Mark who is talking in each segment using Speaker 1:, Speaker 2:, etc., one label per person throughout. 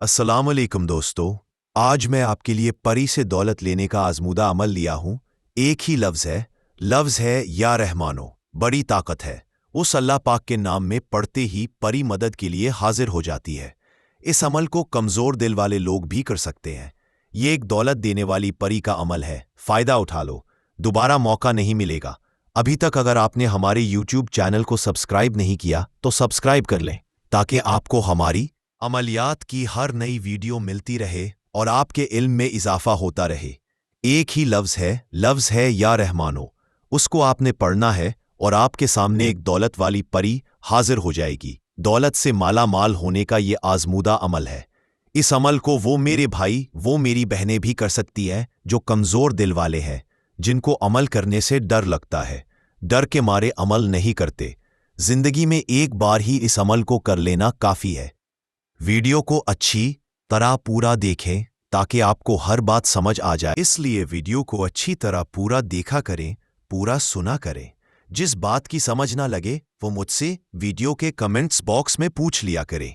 Speaker 1: अस्सलाम वालेकुम दोस्तों। आज मैं आपके लिए परी से दौलत लेने का आजमूदा अमल लिया हूँ। एक ही लफ्ज़ है या रहमानो। बड़ी ताकत है। उस अल्लाह पाक के नाम में पढ़ते ही परी मदद के लिए हाजिर हो जाती है। इस अमल को कमज़ोर दिल वाले लोग भी कर सकते हैं। ये एक दौलत देने वाली परी का अमल है। फ़ायदा उठा लो, दोबारा मौका नहीं मिलेगा। अभी तक अगर आपने हमारे यूट्यूब चैनल को सब्सक्राइब नहीं किया तो सब्सक्राइब कर लें, ताकि आपको हमारी अमलियात की हर नई वीडियो मिलती रहे और आपके इल्म में इजाफा होता रहे। एक ही लफ्ज़ है या रहमानो। उसको आपने पढ़ना है और आपके सामने एक दौलत वाली परी हाजिर हो जाएगी। दौलत से माला माल होने का ये आजमूदा अमल है। इस अमल को वो मेरे भाई, वो मेरी बहनें भी कर सकती हैं जो कमज़ोर दिल वाले हैं, जिनको अमल करने से डर लगता है, डर के मारे अमल नहीं करते। जिंदगी में एक बार ही इस अमल को कर लेना काफ़ी है। वीडियो को अच्छी तरह पूरा देखें ताकि आपको हर बात समझ आ जाए। इसलिए वीडियो को अच्छी तरह पूरा देखा करें, पूरा सुना करें। जिस बात की समझ ना लगे वो मुझसे वीडियो के कमेंट्स बॉक्स में पूछ लिया करें,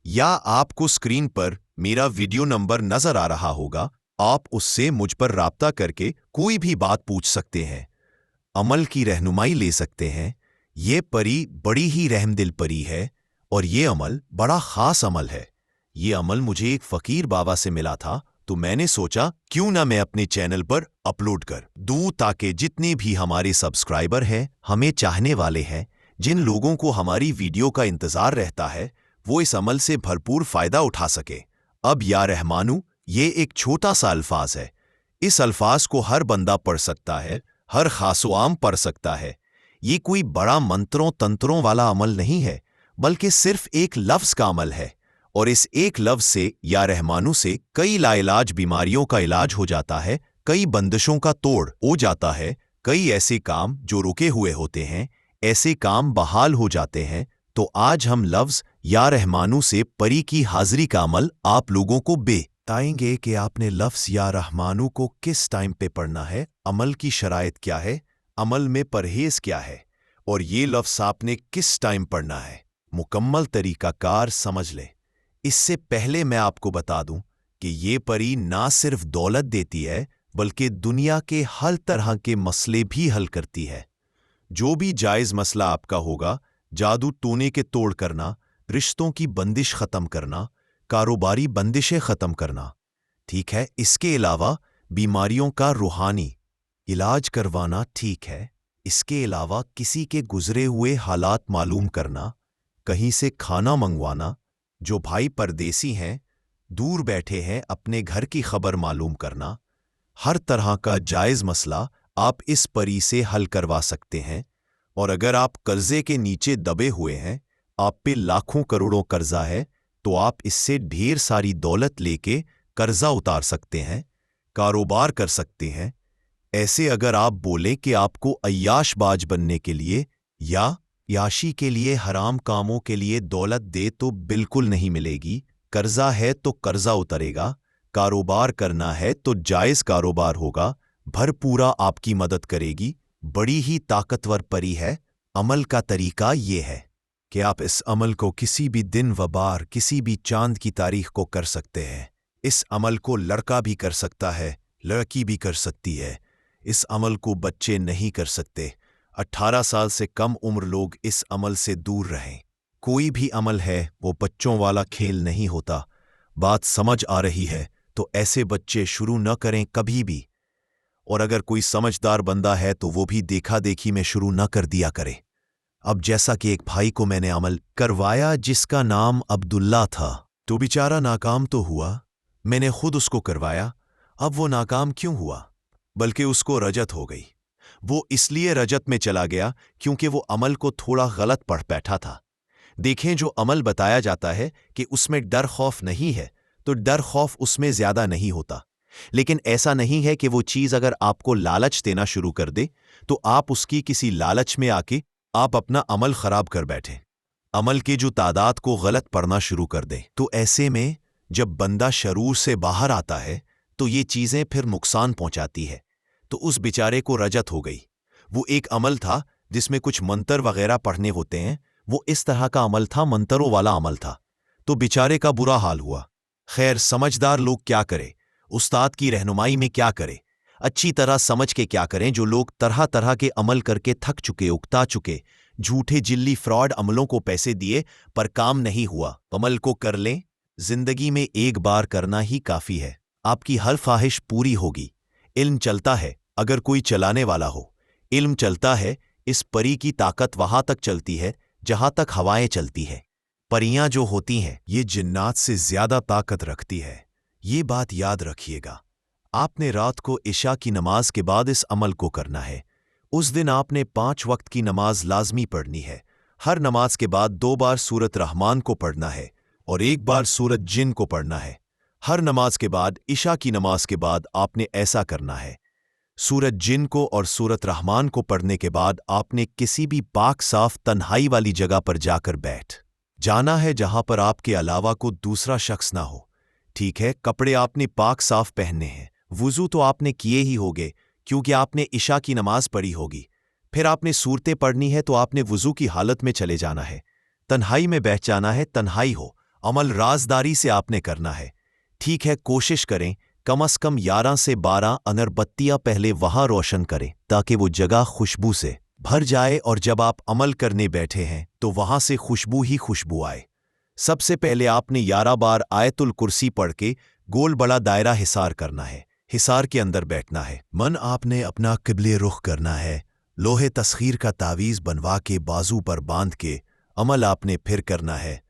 Speaker 1: या आपको स्क्रीन पर मेरा वीडियो नंबर नजर आ रहा होगा, आप उससे मुझ पर राब्ता करके कोई भी बात पूछ सकते हैं, अमल की रहनुमाई ले सकते हैं। ये परी बड़ी ही रहमदिल परी है और ये अमल बड़ा खास अमल है। ये अमल मुझे एक फकीर बाबा से मिला था, तो मैंने सोचा क्यों ना मैं अपने चैनल पर अपलोड कर दूं, ताकि जितने भी हमारे सब्सक्राइबर हैं, हमें चाहने वाले हैं, जिन लोगों को हमारी वीडियो का इंतज़ार रहता है, वो इस अमल से भरपूर फ़ायदा उठा सके। अब या रहमानू ये एक छोटा सा अल्फाज है। इस अल्फाज को हर बंदा पढ़ सकता है, हर खासो आम पढ़ सकता है। ये कोई बड़ा मंत्रों तंत्रों वाला अमल नहीं है, बल्कि सिर्फ एक लफ्ज़ का अमल है। और इस एक लफ्ज़ से या रहमानू से कई लाइलाज बीमारियों का इलाज हो जाता है, कई बंदिशों का तोड़ हो जाता है, कई ऐसे काम जो रुके हुए होते हैं, ऐसे काम बहाल हो जाते हैं। तो आज हम लफ्ज़ या रहमानू से परी की हाजिरी का अमल आप लोगों को बताएंगे कि आपने लफ्ज़ या रहमानू को किस टाइम पे पढ़ना है, अमल की शराइत क्या है, अमल में परहेज़ क्या है, और ये लफ्ज़ आपने किस टाइम पढ़ना है। मुकम्मल तरीक़ाकार समझ लें। इससे पहले मैं आपको बता दूं कि ये परी ना सिर्फ दौलत देती है, बल्कि दुनिया के हर तरह के मसले भी हल करती है। जो भी जायज़ मसला आपका होगा, जादू टोने के तोड़ करना, रिश्तों की बंदिश ख़त्म करना, कारोबारी बंदिशें ख़त्म करना, ठीक है। इसके अलावा बीमारियों का रूहानी इलाज करवाना, ठीक है। इसके अलावा किसी के गुजरे हुए हालात मालूम करना, कहीं से खाना मंगवाना, जो भाई परदेसी हैं, दूर बैठे हैं, अपने घर की खबर मालूम करना, हर तरह का जायज़ मसला आप इस परी से हल करवा सकते हैं। और अगर आप कर्जे के नीचे दबे हुए हैं, आप पे लाखों करोड़ों कर्जा है, तो आप इससे ढेर सारी दौलत लेके कर्जा उतार सकते हैं, कारोबार कर सकते हैं। ऐसे अगर आप बोलें कि आपको अय्याशबाज बनने के लिए या याशी के लिए, हराम कामों के लिए दौलत दे, तो बिल्कुल नहीं मिलेगी। कर्जा है तो कर्जा उतरेगा, कारोबार करना है तो जायज़ कारोबार होगा, भरपूरा आपकी मदद करेगी। बड़ी ही ताकतवर परी है। अमल का तरीका ये है कि आप इस अमल को किसी भी दिन व बार, किसी भी चांद की तारीख को कर सकते हैं। इस अमल को लड़का भी कर सकता है, लड़की भी कर सकती है। इस अमल को बच्चे नहीं कर सकते। 18 साल से कम उम्र लोग इस अमल से दूर रहें। कोई भी अमल है वो बच्चों वाला खेल नहीं होता। बात समझ आ रही है तो ऐसे बच्चे शुरू न करें कभी भी। और अगर कोई समझदार बंदा है तो वो भी देखा देखी में शुरू न कर दिया करे। अब जैसा कि एक भाई को मैंने अमल करवाया जिसका नाम अब्दुल्ला था, तो बेचारा नाकाम तो हुआ, मैंने खुद उसको करवाया। अब वो नाकाम क्यों हुआ? बल्कि उसको रजत हो गई। वो इसलिए रजत में चला गया क्योंकि वो अमल को थोड़ा गलत पढ़ बैठा था। देखें, जो अमल बताया जाता है कि उसमें डर खौफ नहीं है, तो डर खौफ उसमें ज्यादा नहीं होता। लेकिन ऐसा नहीं है कि वो चीज अगर आपको लालच देना शुरू कर दे तो आप उसकी किसी लालच में आके आप अपना अमल खराब कर बैठे, अमल के जो तादाद को गलत पढ़ना शुरू कर दे। तो ऐसे में जब बंदा शरूर से बाहर आता है तो ये चीजें फिर नुकसान पहुंचाती है। तो उस बेचारे को रजत हो गई। वो एक अमल था जिसमें कुछ मंतर वगैरह पढ़ने होते हैं, वो इस तरह का अमल था, मंतरों वाला अमल था। तो बेचारे का बुरा हाल हुआ। खैर, समझदार लोग क्या करें, उस्ताद की रहनुमाई में क्या करें, अच्छी तरह समझ के क्या करें। जो लोग तरह तरह के अमल करके थक चुके, उकता चुके, झूठे जिल्ली फ्रॉड अमलों को पैसे दिए पर काम नहीं हुआ, अमल को कर लें। जिंदगी में एक बार करना ही काफी है, आपकी हर ख्वाहिश पूरी होगी। इल्म चलता है अगर कोई चलाने वाला हो, इल्म चलता है। इस परी की ताकत वहां तक चलती है जहां तक हवाएं चलती है। परियां जो होती हैं ये जिन्नात से ज्यादा ताकत रखती है, ये बात याद रखिएगा। आपने रात को इशा की नमाज के बाद इस अमल को करना है। उस दिन आपने 5 वक्त की नमाज लाजमी पढ़नी है। हर नमाज के बाद 2 बार सूरत रहमान को पढ़ना है और 1 बार सूरत जिन को पढ़ना है। हर नमाज के बाद, इशा की नमाज के बाद आपने ऐसा करना है। सूरत जिन को और सूरत रहमान को पढ़ने के बाद आपने किसी भी पाक साफ तन्हाई वाली जगह पर जाकर बैठ जाना है जहां पर आपके अलावा को दूसरा शख्स ना हो। ठीक है, कपड़े आपने पाक साफ पहनने हैं। वुजू तो आपने किए ही होगे क्योंकि आपने इशा की नमाज पढ़ी होगी। फिर आपने सूरतें पढ़नी है तो आपने वुजू की हालत में चले जाना है, तन्हाई में बैठ जाना है। तन्हाई हो, अमल राजदारी से आपने करना है। ठीक है, कोशिश करें कम से कम 11 से 12 अगरबत्तियां पहले वहां रोशन करें ताकि वो जगह खुशबू से भर जाए और जब आप अमल करने बैठे हैं तो वहां से खुशबू ही खुशबू आए। सबसे पहले आपने 11 बार आयतुल कुर्सी पढ़ के गोल बड़ा दायरा हिसार करना है। हिसार के अंदर बैठना है। मन आपने अपना किबले रुख करना है। लोहे तस्खीर का तावीज़ बनवा के बाजू पर बांध के अमल आपने फिर करना है।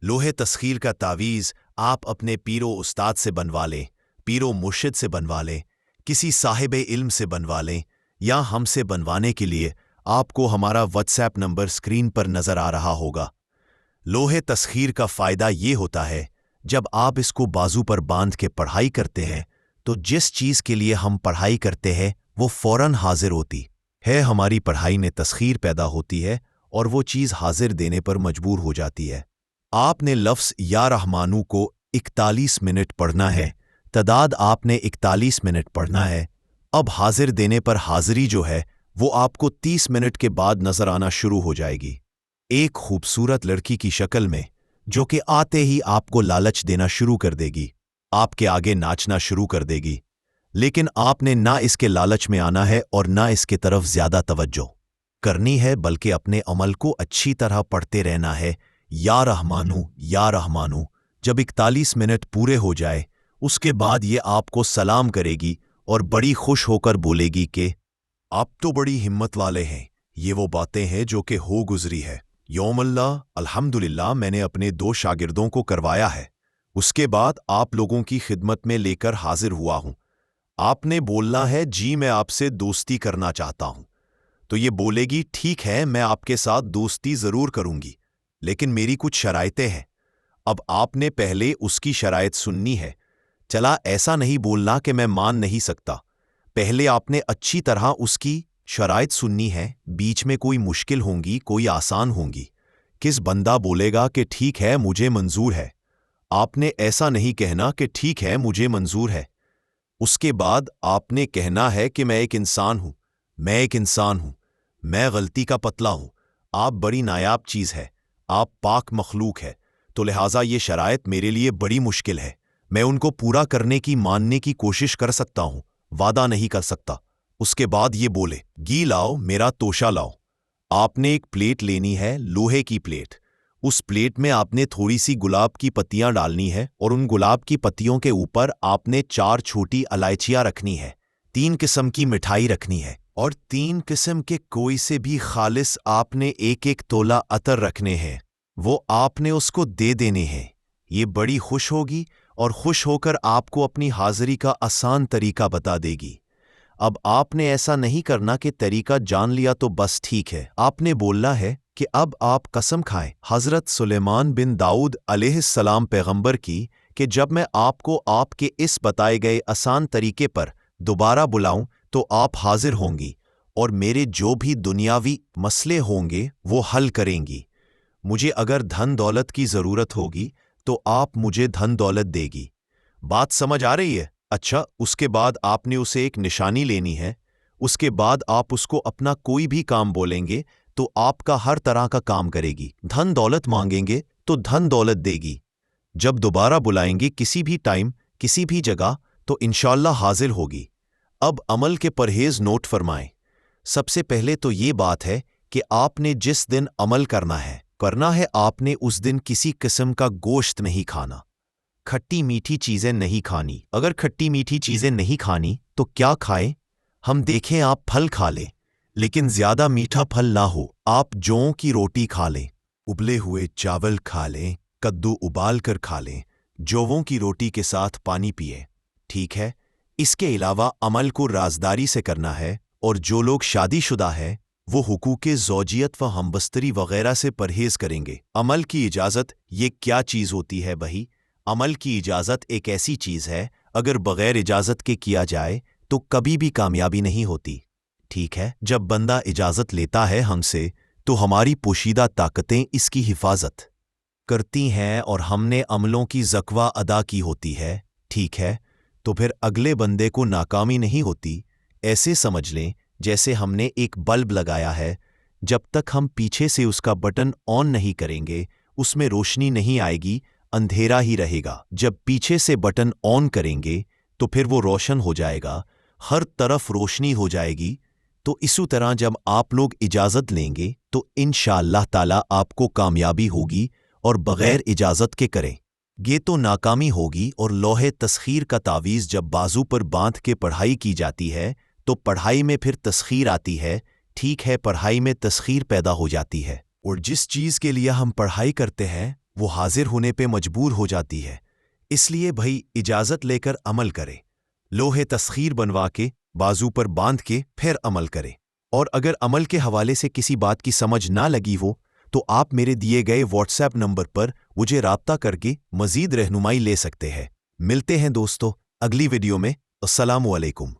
Speaker 1: लोहे तस्खीर का तावीज़ आप अपने पीरो उस्ताद से बनवा लें, पीरो मुर्शिद से बनवा लें, किसी साहिब इल्म से बनवा लें, या हमसे बनवाने के लिए आपको हमारा व्हाट्सएप नंबर स्क्रीन पर नजर आ रहा होगा। लोहे तस्खीर का फ़ायदा ये होता है, जब आप इसको बाजू पर बांध के पढ़ाई करते हैं तो जिस चीज़ के लिए हम पढ़ाई करते हैं वो फ़ौरन हाजिर होती है। हमारी पढ़ाई में तस्खीर पैदा होती है और वो चीज़ हाजिर देने पर मजबूर हो जाती है। आपने लफ्ज़ या रहमानू को 41 मिनट पढ़ना है। तदाद आपने 41 मिनट पढ़ना है। अब हाजिर देने पर हाजिरी जो है वो आपको 30 मिनट के बाद नजर आना शुरू हो जाएगी, एक खूबसूरत लड़की की शक्ल में, जो कि आते ही आपको लालच देना शुरू कर देगी, आपके आगे नाचना शुरू कर देगी। लेकिन आपने ना इसके लालच में आना है और ना इसके तरफ ज्यादा तवज्जो करनी है, बल्कि अपने अमल को अच्छी तरह पढ़ते रहना है। या रहमानू, या रहमानू। जब 41 मिनट पूरे हो जाए उसके बाद ये आपको सलाम करेगी और बड़ी खुश होकर बोलेगी कि आप तो बड़ी हिम्मत वाले हैं। ये वो बातें हैं जो कि हो गुजरी है। यौमल्लाह, अल्हम्दुलिल्लाह, मैंने अपने 2 शागिर्दों को करवाया है। उसके बाद आप लोगों की खिदमत में लेकर हाजिर हुआ हूं। आपने बोलना है जी मैं आपसे दोस्ती करना चाहता हूं, तो ये बोलेगी ठीक है मैं आपके साथ दोस्ती जरूर करूंगी, लेकिन मेरी कुछ शराइतें हैं। अब आपने पहले उसकी शराइत सुननी है। चला, ऐसा नहीं बोलना कि मैं मान नहीं सकता। पहले आपने अच्छी तरह उसकी शराइत सुननी है। बीच में कोई मुश्किल होंगी, कोई आसान होंगी। किस बंदा बोलेगा कि ठीक है मुझे मंजूर है, आपने ऐसा नहीं कहना कि ठीक है मुझे मंजूर है। उसके बाद आपने कहना है कि मैं एक इंसान हूं, मैं एक इंसान हूं, मैं गलती का पतला हूं, आप बड़ी नायाब चीज़ है, आप पाक मखलूक है, तो लिहाजा ये शराइत मेरे लिए बड़ी मुश्किल है। मैं उनको पूरा करने की, मानने की कोशिश कर सकता हूं, वादा नहीं कर सकता। उसके बाद ये बोले घी लाओ, मेरा तोशा लाओ। आपने एक प्लेट लेनी है, लोहे की प्लेट। उस प्लेट में आपने थोड़ी सी गुलाब की पत्तियां डालनी है और उन गुलाब की पत्तियों के ऊपर आपने 4 छोटी इलायचियां रखनी है। 3 किस्म की मिठाई रखनी है और 3 किस्म के कोई से भी खालिस आपने 1-1 तोला अतर रखने हैं। वो आपने उसको दे देने हैं। ये बड़ी खुश होगी और खुश होकर आपको अपनी हाजिरी का आसान तरीका बता देगी। अब आपने ऐसा नहीं करना कि तरीका जान लिया तो बस ठीक है। आपने बोलना है कि अब आप कसम खाएं हज़रत सुलेमान बिन दाऊद अलैहिस्सलाम पैगंबर की कि जब मैं आपको आपके इस बताए गए आसान तरीके पर दोबारा बुलाऊं तो आप हाजिर होंगी और मेरे जो भी दुनियावी मसले होंगे वो हल करेंगी। मुझे अगर धन दौलत की ज़रूरत होगी तो आप मुझे धन दौलत देगी। बात समझ आ रही है? अच्छा, उसके बाद आपने उसे एक निशानी लेनी है। उसके बाद आप उसको अपना कोई भी काम बोलेंगे तो आपका हर तरह का काम करेगी। धन दौलत मांगेंगे तो धन दौलत देगी। जब दोबारा बुलाएंगे किसी भी टाइम किसी भी जगह तो इंशाअल्लाह हाजिर होगी। अब अमल के परहेज नोट फरमाएं। सबसे पहले तो ये बात है कि आपने जिस दिन अमल करना है आपने उस दिन किसी किस्म का गोश्त नहीं खाना, खट्टी मीठी चीजें नहीं खानी। अगर खट्टी मीठी चीजें नहीं खानी तो क्या खाएं? हम देखें आप फल खा लें, लेकिन ज्यादा मीठा फल ना हो। आप जौ की रोटी खा लें, उबले हुए चावल खा लें, कद्दू उबाल कर खा लें, जौवों की रोटी के साथ पानी पिए, ठीक है। इसके अलावा अमल को राजदारी से करना है, और जो लोग शादीशुदा है वो हुकूके ज़ौजियत व हमबस्तरी वगैरह से परहेज करेंगे। अमल की इजाज़त ये क्या चीज़ होती है भाई? अमल की इजाज़त एक ऐसी चीज़ है अगर बग़ैर इजाज़त के किया जाए तो कभी भी कामयाबी नहीं होती, ठीक है। जब बंदा इजाज़त लेता है हमसे तो हमारी पोशीदा ताकतें इसकी हिफाजत करती हैं और हमने अमलों की ज़कवा अदा की होती है, ठीक है। तो फिर अगले बंदे को नाकामी नहीं होती। ऐसे समझ लें जैसे हमने एक बल्ब लगाया है, जब तक हम पीछे से उसका बटन ऑन नहीं करेंगे उसमें रोशनी नहीं आएगी, अंधेरा ही रहेगा। जब पीछे से बटन ऑन करेंगे तो फिर वो रोशन हो जाएगा, हर तरफ रोशनी हो जाएगी। तो इसी तरह जब आप लोग इजाज़त लेंगे तो इंशाअल्लाह ताला आपको कामयाबी होगी, और बग़ैर इजाज़त के करें ये तो नाकामी होगी। और लोहे तस्खीर का तावीज़ जब बाजू पर बांध के पढ़ाई की जाती है तो पढ़ाई में फिर तस्खीर आती है, ठीक है। पढ़ाई में तस्खीर पैदा हो जाती है और जिस चीज़ के लिए हम पढ़ाई करते हैं वो हाजिर होने पे मजबूर हो जाती है। इसलिए भाई इजाज़त लेकर अमल करें, लोहे तस्खीर बनवा के बाजू पर बांध के फिर अमल करें। और अगर अमल के हवाले से किसी बात की समझ ना लगी हो तो आप मेरे दिए गए व्हाट्सएप नंबर पर मुझे राब्ता करके मज़ीद रहनुमाई ले सकते हैं। मिलते हैं दोस्तों अगली वीडियो में। अस्सलामु अलैकुम।